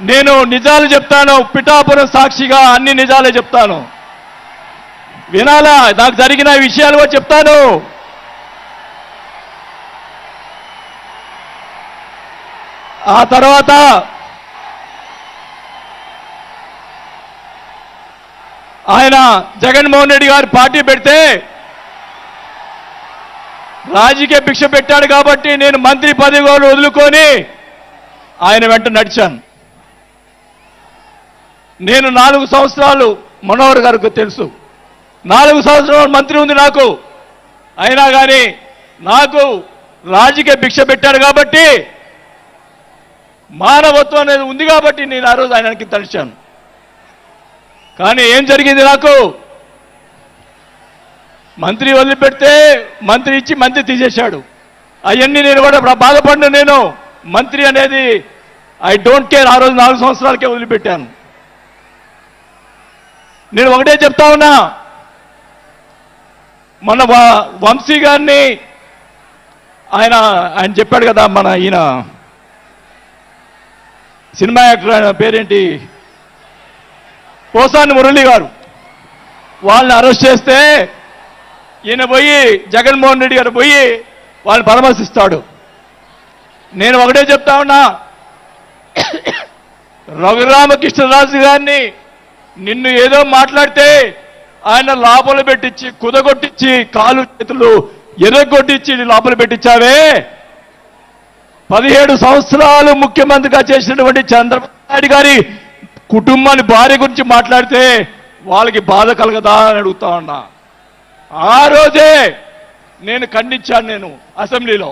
నేను నిజాలు చెప్తాను, పిఠాపురం సాక్షిగా అన్ని నిజాలే చెప్తాను. వినాలా? నాకు జరిగిన విషయాలు కూడా చెప్తాను. ఆ తర్వాత ఆయన జగన్మోహన్ రెడ్డి గారు పార్టీ పెడితే రాజకీయ భిక్ష పెట్టాడు కాబట్టి నేను మంత్రి పదవి కూడా వదులుకొని ఆయన వెంట నడిచాను. నేను 4 సంవత్సరాలు మనోహర్ గారికి తెలుసు, 4 సంవత్సరాలు మంత్రి ఉంది నాకు. అయినా కానీ నాకు రాజకీయ భిక్ష పెట్టాడు కాబట్టి, మానవత్వం అనేది ఉంది కాబట్టి నేను ఆ రోజు ఆయనకి తలిచాను. కానీ ఏం జరిగింది? నాకు మంత్రి వదిలిపెడితే మంత్రి ఇచ్చి మంత్రి తీసేశాడు. అవన్నీ నేను కూడా బాధపడిన, నేను మంత్రి అనేది ఐ డోంట్ కేర్. ఆ రోజు 4 సంవత్సరాలకే వదిలిపెట్టాను. నేను ఒకటే చెప్తా ఉన్నా, మన వంశీ గారిని ఆయన చెప్పాడు కదా, మన ఈయన సినిమా యాక్టర్, ఆయన పేరేంటి, పోసాని మురళి గారు, వాళ్ళని అరెస్ట్ చేస్తే ఈయన పోయి జగన్మోహన్ రెడ్డి గారు పోయి వాళ్ళని పరామర్శిస్తాడు. నేను ఒకటే చెప్తా ఉన్నా, రఘురామకృష్ణరాజు గారిని నిన్ను ఏదో మాట్లాడితే ఆయన లోపల పెట్టించి, కుదగొట్టించి, కాలు చేతులు ఎర్రగొట్టించి లోపల పెట్టించావే. 17 సంవత్సరాలు ముఖ్యమంత్రిగా చేసినటువంటి చంద్రబాబు నాయుడు గారి కుటుంబాన్ని, భార్య గురించి మాట్లాడితే వాళ్ళకి బాధ కలగదా అని అడుగుతా ఉన్నా. ఆ రోజే నేను ఖండించాను, నేను అసెంబ్లీలో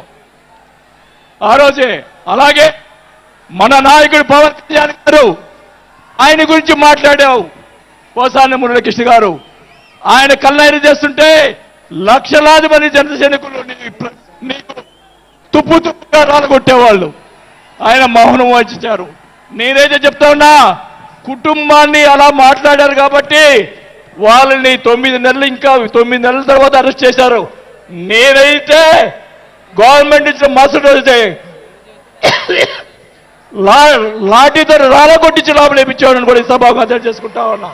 ఆ రోజే. అలాగే మన నాయకుడు పవన్ కళ్యాణ్ గారు, ఆయన గురించి మాట్లాడావు. పోసాని మురళీకృష్ణ గారు ఆయన కళ్ళైన చేస్తుంటే లక్షలాది మంది జన సైనికులు నీకు తుప్పు తుప్పుగా రాలగొట్టేవాళ్ళు. ఆయన మౌనం వహించారు. నేనైతే చెప్తా ఉన్నా, కుటుంబాన్ని అలా మాట్లాడారు కాబట్టి వాళ్ళని 9 నెలలు, ఇంకా 9 నెలల తర్వాత అరెస్ట్ చేశారు. నేనైతే గవర్నమెంట్ ఇచ్చిన మరుసటి రోజే లాఠీతో రాలగొట్టించి లోపల వేయించేవాడిని కూడా ఈ సభాగా చేసుకుంటా ఉన్నా.